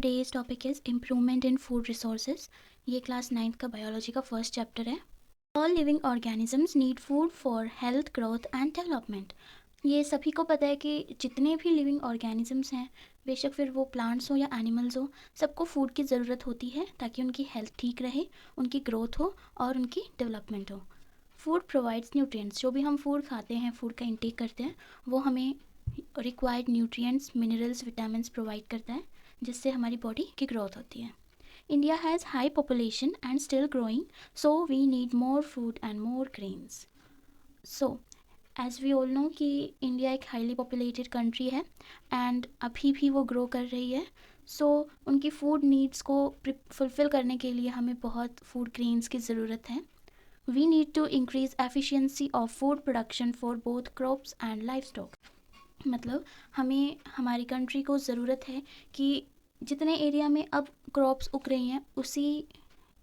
Today's topic is improvement in food resources. ये class 9th का biology का first chapter है. All living organisms need food for health, growth and development. ये सभी को पता है कि जितने भी लिविंग ऑर्गेनिजम्स हैं, बेशक फिर वो प्लांट्स हो या एनिमल्स हो, सबको फूड की ज़रूरत होती है ताकि उनकी हेल्थ ठीक रहे, उनकी ग्रोथ हो और उनकी डेवलपमेंट हो. Food provides nutrients. जो भी हम फूड खाते हैं, फूड का इंटेक करते हैं, वो हमें required nutrients, minerals, vitamins provide करता है, जिससे हमारी बॉडी की ग्रोथ होती है. India has high population and still growing, so we need more food and more grains. So as we all know कि इंडिया एक हाईली पॉपुलेटेड कंट्री है एंड अभी भी वो ग्रो कर रही है. सो उनकी फूड नीड्स को फुलफ़िल करने के लिए हमें बहुत फूड ग्रेन्स की ज़रूरत है. We need to increase efficiency of food production for both crops and livestock. मतलब हमें हमारी कंट्री को ज़रूरत है कि जितने एरिया में अब क्रॉप्स उग रही हैं, उसी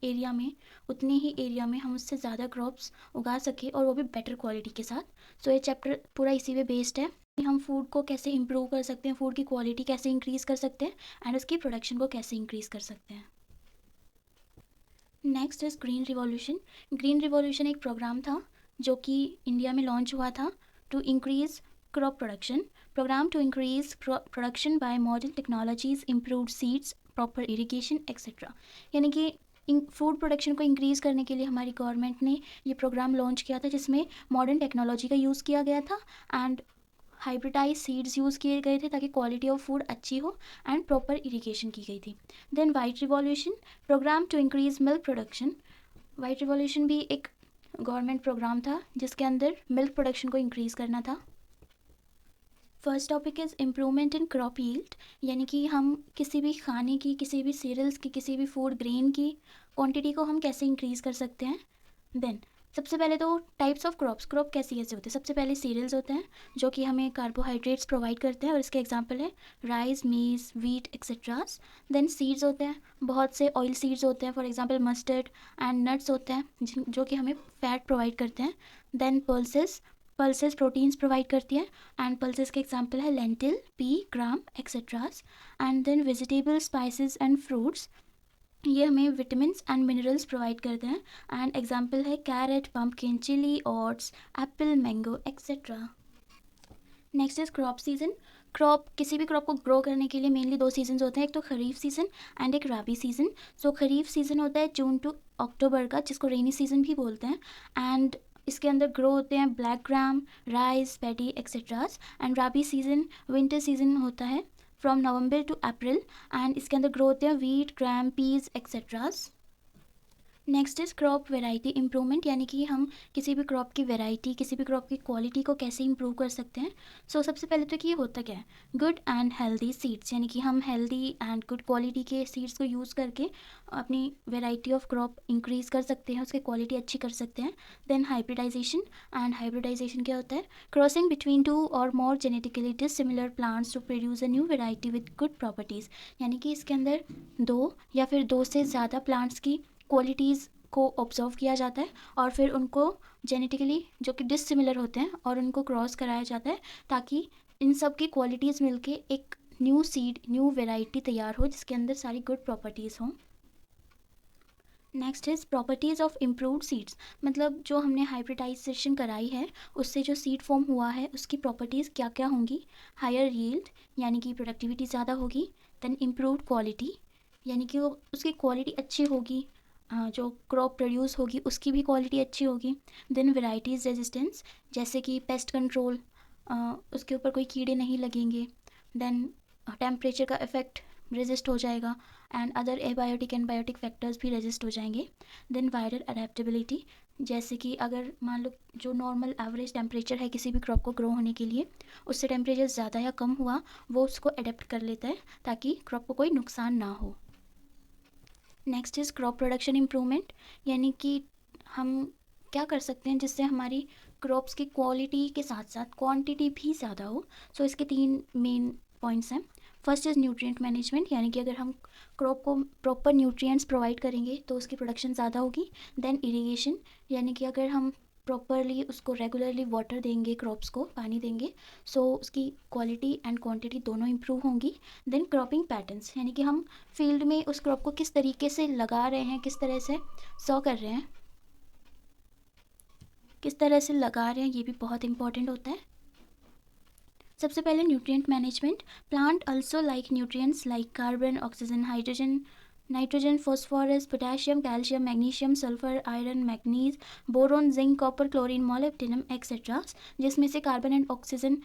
एरिया में, उतने ही एरिया में हम उससे ज़्यादा क्रॉप्स उगा सकें और वो भी बेटर क्वालिटी के साथ. सो ये चैप्टर पूरा इसी पे बेस्ड है कि हम फूड को कैसे इम्प्रूव कर सकते हैं, फूड की क्वालिटी कैसे इंक्रीज़ कर सकते हैं एंड उसकी प्रोडक्शन को कैसे इंक्रीज़ कर सकते हैं. Next is green revolution. Green revolution एक प्रोग्राम था जो कि इंडिया में लॉन्च हुआ था to increase crop production. Program to increase production by modern technologies, improved seeds, proper irrigation, etc. यानी कि फूड प्रोडक्शन को इंक्रीज़ करने के लिए हमारी गवर्नमेंट ने ये प्रोग्राम लॉन्च किया था, जिसमें मॉडर्न टेक्नोलॉजी का यूज़ किया गया था एंड हाइब्रिडाइज सीड्स यूज़ किए गए थे ताकि क्वालिटी ऑफ फूड अच्छी हो एंड प्रॉपर इरीगेशन की गई थी. Then white revolution, programme to increase milk production. White revolution भी एक गवर्नमेंट प्रोग्राम था जिसके अंदर मिल्क प्रोडक्शन को इंक्रीज़ करना था. First topic is improvement in crop yield. यानी कि हम किसी भी खाने की, किसी भी सीरियल्स की, किसी भी फूड ग्रेन की क्वांटिटी को हम कैसे इंक्रीज़ कर सकते हैं. देन सबसे पहले तो टाइप्स ऑफ क्रॉप्स, क्रॉप कैसे कैसे होते हैं. सबसे पहले सीरियल्स होते हैं जो कि हमें कार्बोहाइड्रेट्स प्रोवाइड करते हैं और इसके एग्जांपल है rice, maize, wheat etcetera. Then seeds होते हैं, बहुत से ऑयल सीड्स होते हैं, for example mustard and nuts होते हैं जो कि हमें फैट प्रोवाइड करते हैं. देन पल्सेस प्रोटीन्स प्रोवाइड करती है एंड पल्सेस के एग्जांपल है lentil, pea, gram etceteras. And then vegetable, spices and fruits, ये हमें विटामिन्स एंड मिनरल्स प्रोवाइड करते हैं एंड एग्जांपल है carrot, pumpkin, chilli, oats, apple, mango etcetera. Next is crop season. किसी भी क्रॉप को ग्रो करने के लिए मेनली 2 सीजन होते हैं, एक तो खरीफ सीज़न एंड एक राबी सीज़न. सो खरीफ सीज़न होता है जून टू अक्टूबर का, जिसको रेनी सीज़न भी बोलते हैं एंड इसके अंदर ग्रो होते हैं black gram, rice, paddy etceteras. And rabi season winter season होता है from November to April and इसके अंदर ग्रो होते हैं wheat, gram, peas etceteras. Next is crop variety improvement. यानी कि हम किसी भी क्रॉप की वेराइटी, किसी भी क्रॉप की क्वालिटी को कैसे इंप्रूव कर सकते हैं. सो सबसे पहले तो कि ये होता क्या है, गुड एंड हेल्दी सीड्स. यानी कि हम हेल्दी एंड गुड क्वालिटी के सीड्स को यूज़ करके अपनी वेराइटी ऑफ क्रॉप इंक्रीज़ कर सकते हैं, उसकी क्वालिटी अच्छी कर सकते हैं. Then hybridisation. एंड हाइब्रिडाइजेशन क्या होता है, क्रॉसिंग बिटवीन 2 और more genetically dissimilar plants to produce a new variety with good properties. यानी कि इसके अंदर 2 या फिर 2 से ज़्यादा प्लांट्स की क्वालिटीज़ को ऑब्जर्व किया जाता है और फिर उनको जेनेटिकली जो कि डिसिमिलर होते हैं और उनको क्रॉस कराया जाता है ताकि इन सब की क्वालिटीज़ मिलके एक न्यू सीड, न्यू वेराइटी तैयार हो जिसके अंदर सारी गुड प्रॉपर्टीज़ हों. Next is properties of improved seeds. मतलब जो हमने हाइब्रिडाइजेशन कराई है उससे जो सीड फॉर्म हुआ है उसकी प्रॉपर्टीज़ क्या क्या होंगी. हायर यील्ड, यानी कि प्रोडक्टिविटी ज़्यादा होगी. देन इम्प्रूव्ड क्वालिटी, यानी कि वो उसकी क्वालिटी अच्छी होगी, जो क्रॉप प्रोड्यूस होगी उसकी भी क्वालिटी अच्छी होगी. देन वेराइटीज़ रेजिस्टेंस, जैसे कि पेस्ट कंट्रोल, उसके ऊपर कोई कीड़े नहीं लगेंगे. देन टेम्परेचर का इफ़ेक्ट रेजिस्ट हो जाएगा एंड अदर एबायोटिक एंडबायोटिक फैक्टर्स भी रेजिस्ट हो जाएंगे. देन वायरल अडेप्टेबिलिटी, जैसे कि अगर मान लो जो नॉर्मल एवरेज टेम्परेचर है किसी भी क्रॉप को ग्रो होने के लिए, उससे टेम्परेचर ज़्यादा या कम हुआ वो उसको अडेप्ट कर लेता है ताकि क्रॉप को कोई नुकसान ना हो. Next is crop production improvement. यानी कि हम क्या कर सकते हैं जिससे हमारी क्रॉप्स की क्वालिटी के साथ साथ क्वांटिटी भी ज़्यादा हो. सो इसके 3 मेन पॉइंट्स हैं. फर्स्ट इज़ न्यूट्रिएंट मैनेजमेंट, यानी कि अगर हम क्रॉप को प्रॉपर न्यूट्रिएंट्स प्रोवाइड करेंगे तो उसकी प्रोडक्शन ज़्यादा होगी. देन इरीगेशन, यानी कि अगर हम प्रॉपरली उसको रेगुलरली वाटर देंगे, क्रॉप्स को पानी देंगे, सो उसकी क्वालिटी एंड क्वांटिटी दोनों इम्प्रूव होंगी। देन क्रॉपिंग पैटर्न्स, यानी कि हम फील्ड में उस क्रॉप को किस तरीके से लगा रहे हैं, किस तरह से सॉ कर रहे हैं, किस तरह से लगा रहे हैं, ये भी बहुत इंपॉर्टेंट होता है। सबसे पहले nutrient management. Plant also like nutrients like carbon, oxygen, hydrogen, nitrogen, phosphorus, potassium, calcium, magnesium, sulphur, iron, manganese, boron, zinc, copper, chlorine, molybdenum etcetera, जिसमें से carbon and oxygen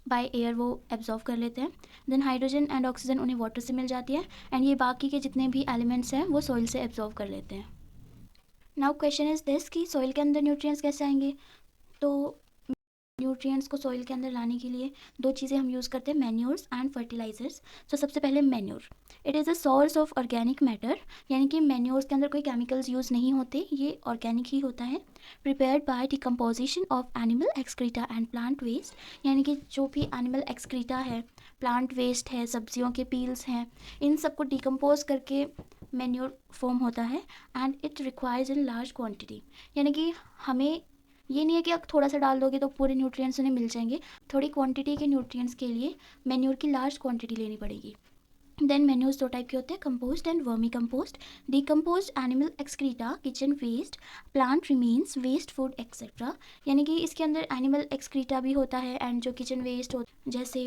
by air वो एब्जॉर्व कर लेते हैं। देन हाइड्रोजन एंड ऑक्सीजन उन्हें water से मिल जाती है, एंड ये बाकी के जितने भी एलिमेंट्स हैं वो सॉइल से एब्जॉर्व कर लेते हैं। नाउ क्वेश्चन इज दिस कि सॉइल के अंदर न्यूट्रिएंट्स कैसे आएंगे। तो न्यूट्रिएंट्स को सॉइल के अंदर लाने के लिए दो चीज़ें हम यूज़ करते हैं, मैन्योर्स एंड फर्टिलाइजर्स। तो सबसे पहले manure, it is a source of organic matter, यानी कि मैन्योर्स के अंदर कोई केमिकल्स यूज़ नहीं होते, ये ऑर्गेनिक ही होता है। Prepared by decomposition of animal excreta and plant waste, यानी कि जो भी एनिमल एक्सक्रीटा है, प्लांट वेस्ट है, सब्जियों के पील्स हैं, इन सबको डिकम्पोज करके मैन्योर फॉर्म होता है। And it requires in large quantity, यानी कि हमें ये नहीं है कि आप थोड़ा सा डाल दोगे तो पूरे न्यूट्रिएंट्स उन्हें मिल जाएंगे, थोड़ी क्वांटिटी के न्यूट्रिएंट्स के लिए मैन्योर की लार्ज क्वांटिटी लेनी पड़ेगी। देन मैन्योर्स दो टाइप के होते हैं, compost and vermicompost. Decomposed animal excreta, kitchen waste, plant remains, waste food etcetera, यानी कि इसके अंदर एनिमल एक्सक्रीटा भी होता है एंड जो किचन वेस्ट हो जैसे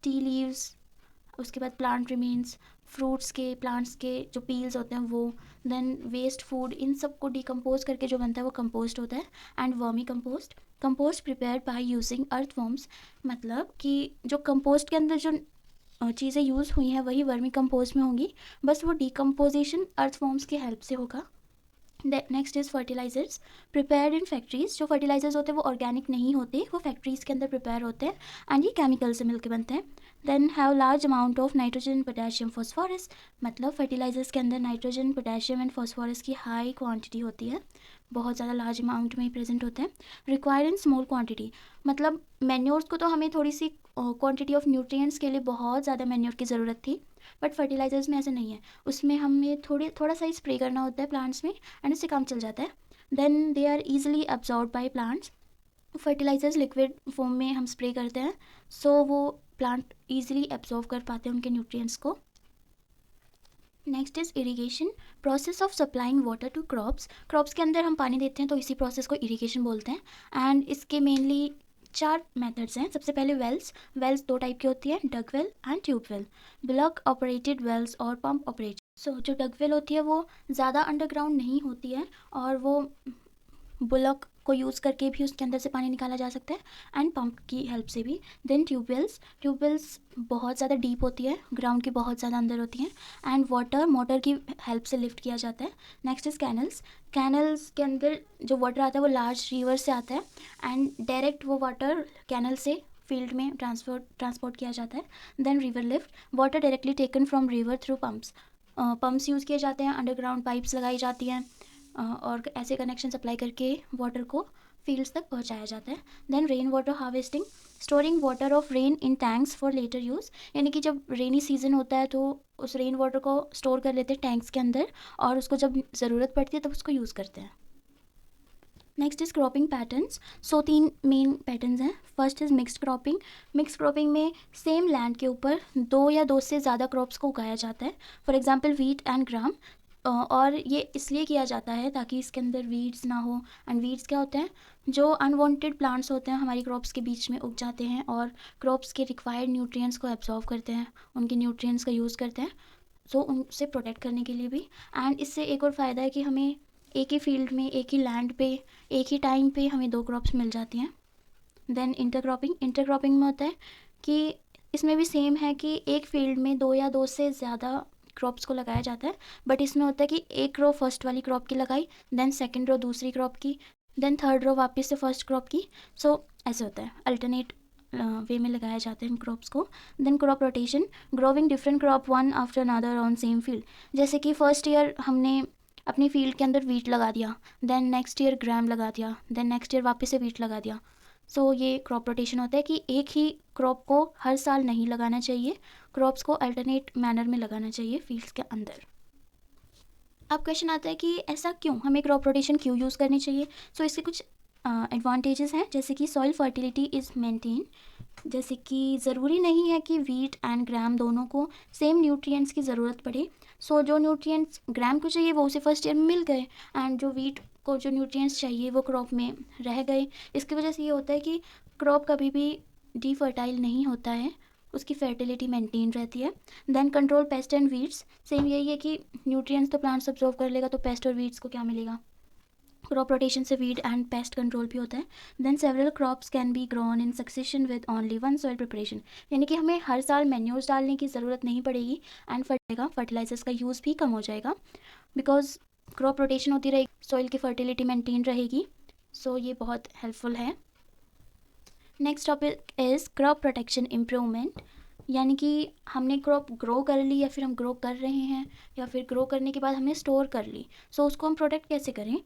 टी लीव्स, उसके बाद प्लांट रिमेन्स, फ्रूट्स के, प्लांट्स के जो पील्स होते हैं वो, देन वेस्ट फूड, इन सब को डिकम्पोज करके जो बनता है वो कंपोस्ट होता है। And vermi compost, compost prepared by using earthworms, मतलब कि जो कंपोस्ट के अंदर जो चीज़ें यूज़ हुई हैं वही वर्मी कंपोस्ट में होंगी, बस वो डिकम्पोजिशन अर्थवॉर्म्स की हेल्प से होगा। Next is fertilisers, prepared in factories. जो फर्टिलाइजर्स होते हैं वो ऑर्गेनिक नहीं होते, वो फैक्ट्रीज के अंदर प्रिपेयर होते हैं एंड ये केमिकल से मिलकर बनते हैं। Then have large amount of nitrogen, potassium, phosphorus, मतलब फर्टिलाइजर्स के अंदर नाइट्रोजन, पोटेशियम एंड फॉस्फोरस की हाई क्वांटिटी होती है, बहुत ज़्यादा लार्ज अमाउंट में ही प्रेजेंट होते हैं। रिक्वायर्ड इन स्मॉल क्वांटिटी, मतलब मैन्योर्स को तो हमें थोड़ी सी क्वांटिटी ऑफ न्यूट्रिएंट्स के लिए बहुत ज़्यादा मैन्योर की ज़रूरत थी, बट फर्टिलाइजर्स में ऐसे नहीं है, उसमें हमें थोड़ा सा ही स्प्रे करना होता है प्लांट्स में एंड इससे काम चल जाता है। Then they are easily absorb by plants. Fertilisers liquid form में हम स्प्रे करते हैं, सो वो प्लांट ईजिली एब्जॉर्व कर पाते हैं उनके न्यूट्रिएंट्स को। Next is irrigation, process of supplying water to crops. Crops के अंदर हम पानी देते हैं तो इसी प्रोसेस को इरीगेशन बोलते हैं एंड इसके मेनली 4 मेथड्स हैं। सबसे पहले वेल्स, वेल्स दो टाइप की होती है, dug well and tube well, block operated wells और पंप ऑपरेटेड। सो जो डग वेल होती है वो ज़्यादा अंडरग्राउंड नहीं होती है और वो बुलक को यूज़ करके भी उसके अंदर से पानी निकाला जा सकता है एंड पंप की हेल्प से भी। देन ट्यूबवेल्स, ट्यूबवेल्स बहुत ज़्यादा डीप होती है, ग्राउंड के बहुत ज़्यादा अंदर होती हैं एंड वाटर मोटर की हेल्प से लिफ्ट किया जाता है। नेक्स्ट इज़ कैनल्स, कैनल्स के अंदर जो वाटर आता है वो लार्ज रिवर से आता है एंड डायरेक्ट वो वाटर कैनल से फील्ड में ट्रांसपोर्ट किया जाता है। Then river lift, water directly taken from river through pumps, pumps use किए जाते हैं, अंडरग्राउंड पाइप्स लगाई जाती हैं और ऐसे कनेक्शन सप्लाई करके वाटर को फील्ड्स तक पहुंचाया जाता है। Then rain water harvesting, storing water of rain in tanks for later use, यानी कि जब रेनी सीजन होता है तो उस रेन वाटर को स्टोर कर लेते हैं टैंक्स के अंदर और उसको जब ज़रूरत पड़ती है तब उसको यूज़ करते हैं। Next is cropping patterns, so 3 main patterns हैं। First is mixed cropping, mixed cropping में सेम लैंड के ऊपर 2 या 2 से ज़्यादा क्रॉप्स को उगाया जाता है, फॉर एग्जाम्पल वीट एंड ग्राम। और ये इसलिए किया जाता है ताकि इसके अंदर वीड्स ना हो, एंड वीड्स क्या होते हैं, जो अनवांटेड प्लांट्स होते हैं हमारी क्रॉप्स के बीच में उग जाते हैं और क्रॉप्स के रिक्वायर्ड न्यूट्रिएंट्स को एब्जॉर्व करते हैं, उनके न्यूट्रिएंट्स का यूज़ करते हैं, सो उनसे प्रोटेक्ट करने के लिए भी। एंड इससे एक और फ़ायदा है कि हमें एक ही फील्ड में, एक ही लैंड पे, एक ही टाइम पे हमें 2 क्रॉप्स मिल जाती हैं। देन इंटरक्रॉपिंग, इंटरक्रॉपिंग में होता है कि इसमें भी सेम है कि एक फील्ड में 2 या 2 से ज़्यादा क्रॉप्स को लगाया जाता है, बट इसमें होता है कि एक रो फर्स्ट वाली क्रॉप की लगाई, देन सेकंड रो दूसरी क्रॉप की, देन थर्ड रो वापस से फर्स्ट क्रॉप की, सो ऐसे होता है, अल्टरनेट वे में लगाया जाते हैं इन क्रॉप्स को। Then crop rotation, growing different crop one after another on same field, जैसे कि फर्स्ट ईयर हमने अपनी फील्ड के अंदर वीट लगा दिया, देन नेक्स्ट ईयर ग्राम लगा दिया, देन नेक्स्ट ईयर वापस से वीट लगा दिया, सो ये क्रॉप रोटेशन होता है कि एक ही क्रॉप को हर साल नहीं लगाना चाहिए, क्रॉप्स को अल्टरनेट मैनर में लगाना चाहिए फील्ड्स के अंदर। अब क्वेश्चन आता है कि ऐसा क्यों, हमें क्रॉप रोटेशन क्यों यूज़ करनी चाहिए। सो इसके कुछ एडवांटेजेस हैं, जैसे कि सॉइल फर्टिलिटी इज़ मेंटेन, जैसे कि ज़रूरी नहीं है कि वीट एंड ग्राम दोनों को सेम न्यूट्रिएंट्स की ज़रूरत पड़े। सो जो न्यूट्रिएंट्स ग्राम को चाहिए वो उसे फर्स्ट ईयर में मिल गए, एंड जो वीट को जो न्यूट्रिएंट्स चाहिए वो क्रॉप में रह गए। इसकी वजह से ये होता है कि क्रॉप कभी भी डीफर्टाइल नहीं होता है, उसकी फर्टिलिटी मेंटेन रहती है। Then control pest and weeds, same यही है कि न्यूट्रिएंट्स तो प्लांट्स अब्जॉर्व कर लेगा, तो पेस्ट और वीड्स को क्या मिलेगा? क्रॉप रोटेशन से वीड एंड पेस्ट कंट्रोल भी होता है। Then several crops can be grown in succession with only one soil preparation, यानी कि हमें हर साल मैन्योर्स डालने की ज़रूरत नहीं पड़ेगी, एंड फर्टिलाइजर्स का यूज़ भी कम हो जाएगा, बिकॉज क्रॉप रोटेशन होती रहेगी, सॉइल की फर्टिलिटी मेंटेन रहेगी। सो ये बहुत हेल्पफुल है। Next topic is crop protection improvement, यानी कि हमने क्रॉप ग्रो कर ली या फिर हम ग्रो कर रहे हैं, या फिर ग्रो करने के बाद हमने स्टोर कर ली, सो उसको हम प्रोटेक्ट कैसे करें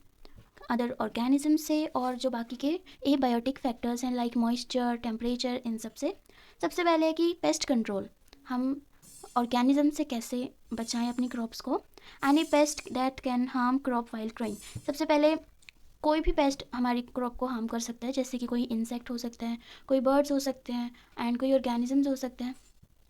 अदर ऑर्गेनिज्म से, और जो बाकी के एबायोटिक फैक्टर्स हैं लाइक मॉइस्चर, टेम्परेचर, इन सब से। सबसे पहले है कि पेस्ट कंट्रोल, हम ऑर्गेनिज्म से कैसे बचाएं अपनी क्रॉप्स को। Any paste that can harm crop while growing, सबसे पहले कोई भी पेस्ट हमारी क्रॉप को हार्म कर सकता है, जैसे कि कोई इंसेक्ट हो सकता है, कोई बर्ड्स हो सकते हैं, एंड कोई ऑर्गेनिजम्स हो सकते हैं।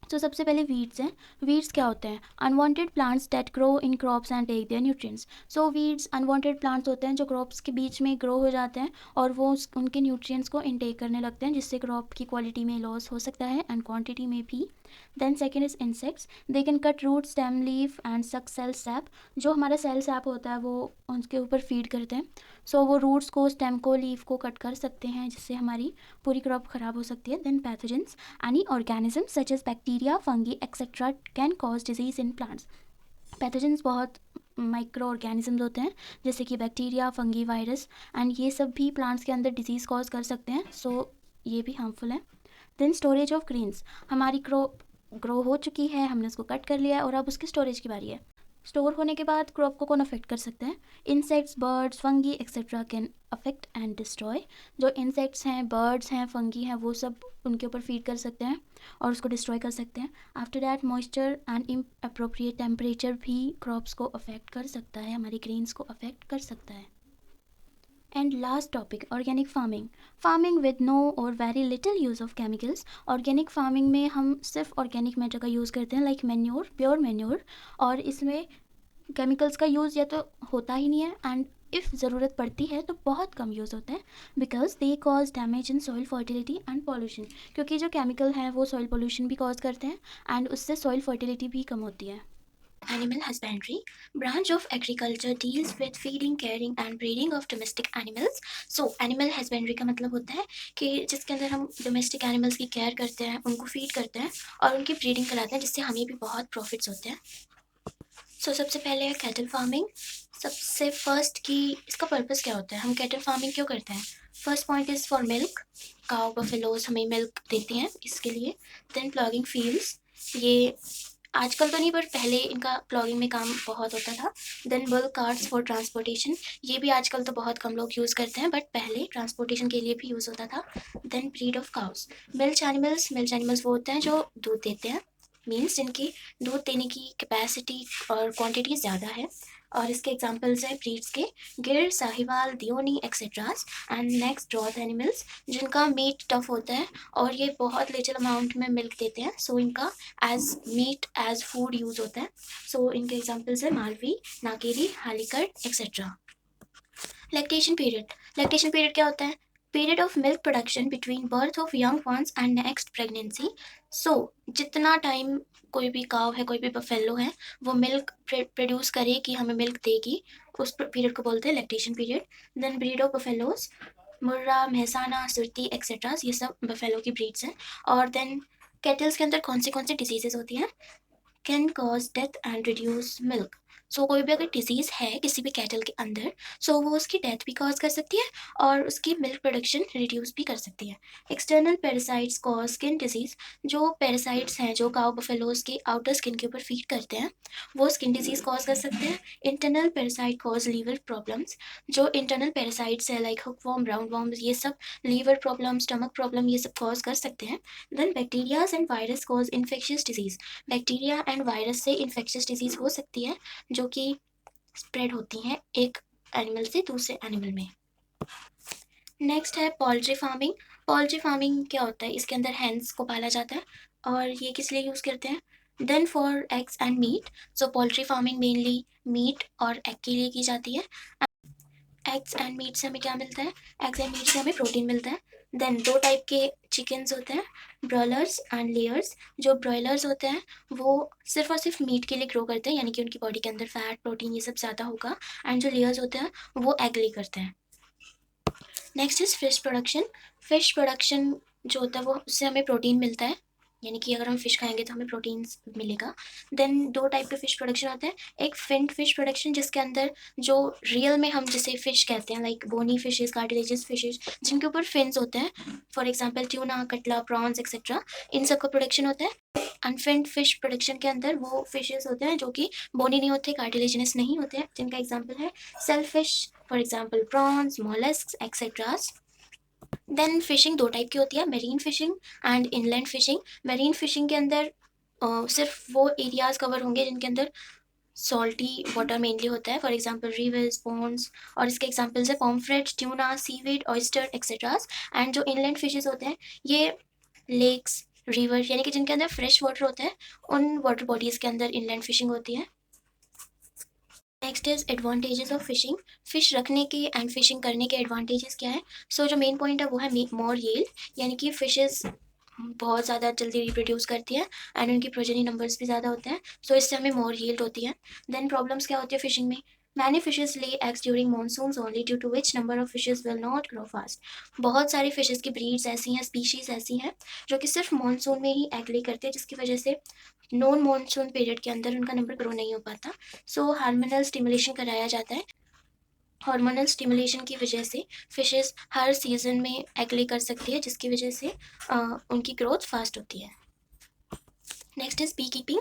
तो सबसे पहले वीड्स हैं। वीड्स क्या होते हैं? Unwanted plants that grow in crops and take their nutrients. So weeds unwanted plants होते हैं जो क्रॉप्स के बीच में ग्रो हो जाते हैं, और वो उनके न्यूट्रिएंट्स को इनटेक करने लगते हैं, जिससे क्रॉप की क्वालिटी में लॉस हो सकता है एंड क्वांटिटी में भी। Then second is insects, they can cut root, stem, leaf and suck cell sap. जो हमारा सेल सैप होता है वो उनके ऊपर फीड करते हैं, सो वो रूट्स को, स्टेम को, लीफ को कट कर सकते हैं, जिससे हमारी पूरी क्रॉप ख़राब हो सकती है। Then pathogens, any organism such as bacteria, fungi etcetera can cause disease in plants. Pathogens बहुत माइक्रो ऑर्गेनिजम्स होते हैं, जैसे कि बैक्टीरिया, फंगी, वायरस, एंड ये सब भी प्लांट्स के अंदर डिजीज़ कॉज कर सकते हैं, सो ये भी हार्मफुल है। देन स्टोरेज ऑफ ग्रेन्स, हमारी क्रॉप ग्रो हो चुकी है, हमने उसको कट कर लिया है, और अब उसकी स्टोरेज की बारी है। स्टोर होने के बाद क्रॉप को कौन अफेक्ट कर सकते हैं? Insects, birds, fungi etcetera can affect and destroy. जो इंसेक्ट्स हैं, बर्ड्स हैं, फंगी हैं, वो सब उनके ऊपर फीड कर सकते हैं और उसको डिस्ट्रॉय कर सकते हैं। After that moisture and inappropriate temperature भी क्रॉप्स को अफेक्ट कर सकता है, हमारी ग्रेन्स को अफेक्ट कर सकता है। And last topic, organic farming, farming with no और very little use of chemicals. Organic farming में हम सिर्फ ऑर्गेनिक मैटर का यूज़ करते हैं, लाइक मैन्योर, प्योर मैन्योर, और इसमें केमिकल्स का यूज़ या तो होता ही नहीं है, एंड इफ़ ज़रूरत पड़ती है तो बहुत कम यूज़ होता है, because they cause damage in soil fertility and pollution, क्योंकि जो केमिकल हैं वो सॉइल पोल्यूशन भी कॉज करते हैं, एंड उससे सॉइल फर्टिलिटी भी कम होती है। Animal husbandry, branch of agriculture, deals with feeding, caring and breeding of domestic animals. So animal husbandry का मतलब होता है कि जिसके अंदर हम domestic animals की केयर करते हैं, उनको फीड करते हैं और उनकी ब्रीडिंग कराते हैं, जिससे हमें भी बहुत प्रॉफिट्स होते हैं। सो सबसे पहले है कैटल फार्मिंग। सबसे फर्स्ट की इसका पर्पस क्या होता है, हम कैटल फार्मिंग क्यों करते हैं? First point is for milk, cow buffaloes हमें मिल्क देती हैं, इसके लिए। देन प्लॉगिंग फील्ड्स, ये आजकल तो नहीं पर पहले इनका प्लॉगिंग में काम बहुत होता था। Then bulk carts for transportation, ये भी आजकल तो बहुत कम लोग यूज़ करते हैं, बट पहले ट्रांसपोर्टेशन के लिए भी यूज़ होता था। Then breed of cows, milk animals वो होते हैं जो दूध देते हैं, मीन्स जिनकी दूध देने की कैपेसिटी और क्वांटिटी ज़्यादा है, और इसके एग्जांपल्स हैं ब्रीड्स के Gir, Sahiwal, Deoni etcetera. And next draught animals, जिनका मीट टफ होता है और ये बहुत लिटिल अमाउंट में मिल्क देते हैं, सो इनका as meat as food use होता है। सो इनके एग्जांपल्स हैं Malvi, Nageri, Hallikar etcetera. Lactation period क्या होता है? Period of milk production between birth of young ones and next pregnancy. So जितना टाइम कोई भी काव है, कोई भी बफेलो है, वो मिल्क प्रोड्यूस करे कि हमें मिल्क देगी, उस पीरियड को बोलते हैं lactation period. Then breed of buffaloes, Murrah, Mehsana, Surti etcetera, ये सब बफेलो की ब्रीड्स हैं। और देन कैटल्स के अंदर कौन सी डिजीजेज होती हैं? Can cause death and reduce milk. So कोई भी अगर डिजीज़ है किसी भी कैटल के अंदर, सो वो उसकी डेथ भी कॉज कर सकती है और उसकी मिल्क प्रोडक्शन रिड्यूस भी कर सकती है। External parasites cause skin disease, जो पैरासाइट्स हैं जो काउ बफेलोज के आउटर स्किन के ऊपर फीड करते हैं, वो स्किन डिजीज़ कॉज कर सकते हैं। Internal parasite cause liver problems, जो इंटरनल पैरासाइट्स है लाइक हुकवॉर्म, राउंड वॉर्म, ये सब लीवर प्रॉब्लम, स्टमक प्रॉब्लम, ये सब कॉज कर सकते हैं। Then bacterias and virus cause infectious disease, bacteria and virus से इन्फेक्शियस डिजीज़ हो सकती है जो कि स्प्रेड होती हैं एक एनिमल से दूसरे एनिमल में। नेक्स्ट है पोल्ट्री फार्मिंग। पोल्ट्री फार्मिंग क्या होता है, इसके अंदर हैंस को पाला जाता है और ये किस लिए यूज़ करते हैं, then for eggs and meat. So poultry farming mainly meat और एग के लिए की जाती है। एग्स एंड मीट से हमें क्या मिलता है, एग्स एंड मीट से हमें प्रोटीन मिलता है। देन दो टाइप के चिकन्स होते हैं, ब्रॉयलर्स एंड लेयर्स। जो ब्रॉयलर्स होते हैं वो सिर्फ और सिर्फ मीट के लिए ग्रो करते हैं, यानी कि उनकी बॉडी के अंदर फैट प्रोटीन ये सब ज़्यादा होगा। एंड जो लेयर्स होते हैं वो एग ले करते हैं। Next is fish production. Fish production जो होता है वो उससे हमें प्रोटीन मिलता है, यानी कि अगर हम फिश खाएंगे तो हमें प्रोटीन मिलेगा। देन दो टाइप के फिश प्रोडक्शन होते हैं, एक फिन्ड फिश प्रोडक्शन जिसके अंदर जो रियल में हम जिसे फिश कहते हैं like bony fishes, cartilaginous fishes जिनके ऊपर फिन्स होते हैं, for example tuna, Catla, prawns etcetera, इन सब का प्रोडक्शन होता है। अनफिन्ड फिश प्रोडक्शन के अंदर वो फिशेज होते हैं जो कि बोनी नहीं होते, कार्टिलेजिनस नहीं होते हैं, जिनका एग्जाम्पल है shellfish, for example prawns, mollusc etcetera. Then fishing दो टाइप की होती है, marine fishing and inland fishing. Marine fishing के अंदर सिर्फ वो एरियाज कवर होंगे जिनके अंदर सॉल्टी वाटर मेनली होता है, फॉर एग्जाम्पल रिवर्स, पॉन्ड्स, और इसके एग्जाम्पल्स है pomfret, tuna, seaweed, oyster etceteras. And जो इनलैंड फिशेज होते हैं ये लेक्स, रिवर यानी कि जिनके अंदर फ्रेश वाटर होता है, उन वाटर बॉडीज़ के अंदर इनलैंड फिशिंग होती है। Next is advantages of fishing. Fish रखने के एंड फिशिंग करने के एडवांटेजेस क्या है। सो जो मेन पॉइंट है वो है मोर यील्ड, यानी कि फिशेस बहुत ज़्यादा जल्दी रिप्रोड्यूस करती है एंड उनकी प्रोजेनी नंबर्स भी ज़्यादा होते हैं, सो इससे हमें मोर यील्ड होती है। देन प्रॉब्लम्स क्या होती है फिशिंग में, many fishes lay eggs during monsoons only due to which number of fishes will not grow fast. बहुत सारी फिशेज की ब्रीड्स ऐसी हैं, स्पीशीज़ ऐसी हैं जो कि सिर्फ मानसून में ही एग ले करती है, जिसकी वजह से नॉन मानसून पीरियड के अंदर उनका नंबर ग्रो नहीं हो पाता। सो हार्मोनल स्टिमुलेशन कराया जाता है। हार्मोनल स्टिमुलेशन की वजह से फिशेस हर सीजन में एग ले कर सकती है, जिसकी वजह से उनकी ग्रोथ फास्ट होती है। Next is bee keeping.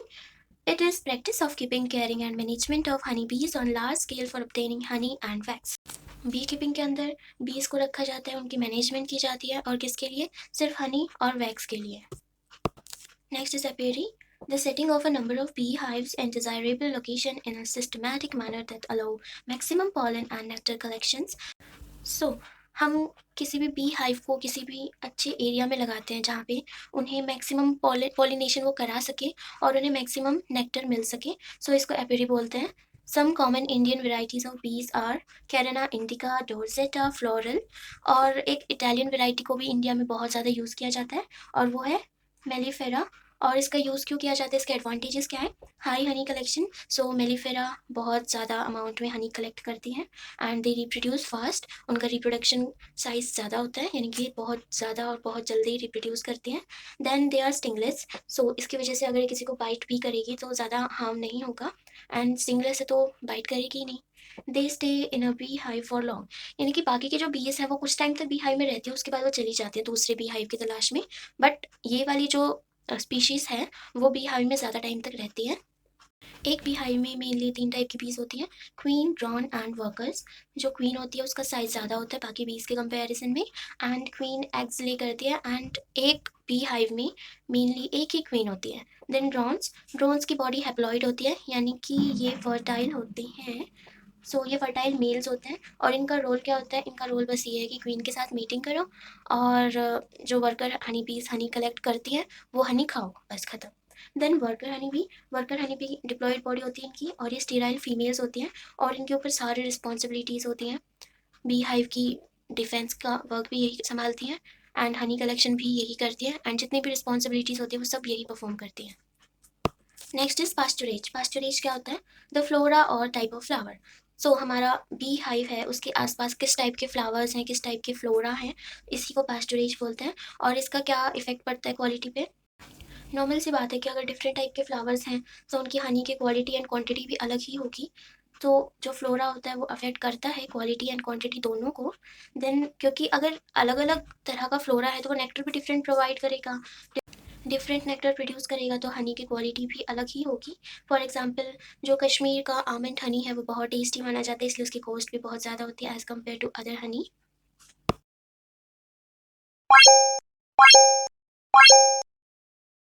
It is practice of keeping, caring and management of honey bees on large scale for obtaining honey and wax. Bee keeping के अंदर बीज को रखा जाता है, उनकी मैनेजमेंट की जाती है, और किसके लिए, सिर्फ हनी और वैक्स के लिए। Next is apiary, the setting of a number of beehives in desirable location in a systematic manner that allow maximum pollen and nectar collections. So, हम किसी भी बी हाइव को किसी भी अच्छे एरिया में लगाते हैं जहाँ पे उन्हें मैक्सिमम पॉलिनेशन वो करा सके और उन्हें मैक्सिमम नेक्टर मिल सके, सो इसको एपियरी बोलते हैं। Some common Indian varieties of bees are cerana indica, dorsata, floral, और एक इटालियन वेराइटी को भी इंडिया में बहुत ज़्यादा यूज़ किया जाता है और वो है मेलिफेरा। और इसका यूज़ क्यों किया जाता है, इसके एडवांटेजेस क्या है, हाई हनी कलेक्शन। सो मेलिफेरा बहुत ज़्यादा अमाउंट में हनी कलेक्ट करती हैं एंड दे रिप्रोड्यूस फास्ट, उनका रिप्रोडक्शन साइज़ ज़्यादा होता है, यानी कि बहुत ज़्यादा और बहुत जल्दी रिप्रोड्यूस करती हैं। देन दे आर स्टिंगलेस, सो इसकी वजह से अगर किसी को बाइट भी करेगी तो ज़्यादा हार्म नहीं होगा, एंड स्टिंगलेस है तो बाइट करेगी ही नहीं। They stay in a bee hive for long, यानी कि बाकी के जो बीज है वो कुछ टाइम तक बी हाइव में रहती है, उसके बाद वो चली जाती है दूसरे बी हाइव की तलाश में, बट ये वाली जो स्पीशीज़ है वो बी हाइव में ज़्यादा टाइम तक रहती है। एक बी हाइव में मेनली तीन टाइप की बीज होती हैं, क्वीन, ड्रोन एंड वर्कर्स। जो क्वीन होती है उसका साइज़ ज़्यादा होता है बाकी बीज के कंपैरिजन में, एंड क्वीन एग्स ले करती है, एंड एक बी हाइव में मेनली एक ही क्वीन होती है। देन ड्रोन्स, ड्रोन्स की बॉडी हैप्लॉइड होती है, यानी कि ये फर्टाइल होते हैं। सो ये फर्टाइल मेल्स होते हैं और इनका रोल क्या होता है, इनका रोल बस ये है कि क्वीन के साथ मीटिंग करो और जो वर्कर हनी बीज हनी कलेक्ट करती है वो हनी खाओ, बस खत्म। Then worker honey bee diploid body होती है इनकी, और ये स्टीराइल फीमेल्स होती हैं और इनके ऊपर सारी रिस्पॉन्सिबिलिटीज़ होती हैं। बी हाइव की डिफेंस का वर्क भी यही संभालती हैं एंड हनी कलेक्शन भी यही करती है, एंड जितनी भी रिस्पॉन्सिबिलिटीज़ होती है वो सब यही परफॉर्म करती हैं। Next is पास्चुरेज। पास्चुरेज क्या होता है, द फ्लोरा और टाइप ऑफ फ्लावर। सो हमारा बी हाइव है उसके आसपास किस टाइप के फ्लावर्स हैं, किस टाइप के फ्लोरा हैं, इसी को पास्चुरेज बोलते हैं। और इसका क्या इफेक्ट पड़ता है क्वालिटी पे, नॉर्मल सी बात है कि अगर डिफरेंट टाइप के फ्लावर्स हैं तो उनकी हनी की क्वालिटी एंड क्वांटिटी भी अलग ही होगी, तो जो फ्लोरा होता है वो अफेक्ट करता है क्वालिटी एंड क्वांटिटी दोनों को। देन क्योंकि अगर अलग अलग तरह का फ्लोरा है तो वो नेक्टर भी डिफरेंट प्रोवाइड करेगा, डिफरेंट नेक्टर प्रोड्यूस करेगा, तो हनी की क्वालिटी भी अलग ही होगी। फॉर एग्जांपल जो कश्मीर का आमंड हनी है वो बहुत टेस्टी माना जाता है, इसलिए उसकी कॉस्ट भी बहुत ज़्यादा होती है as compare to other Honey.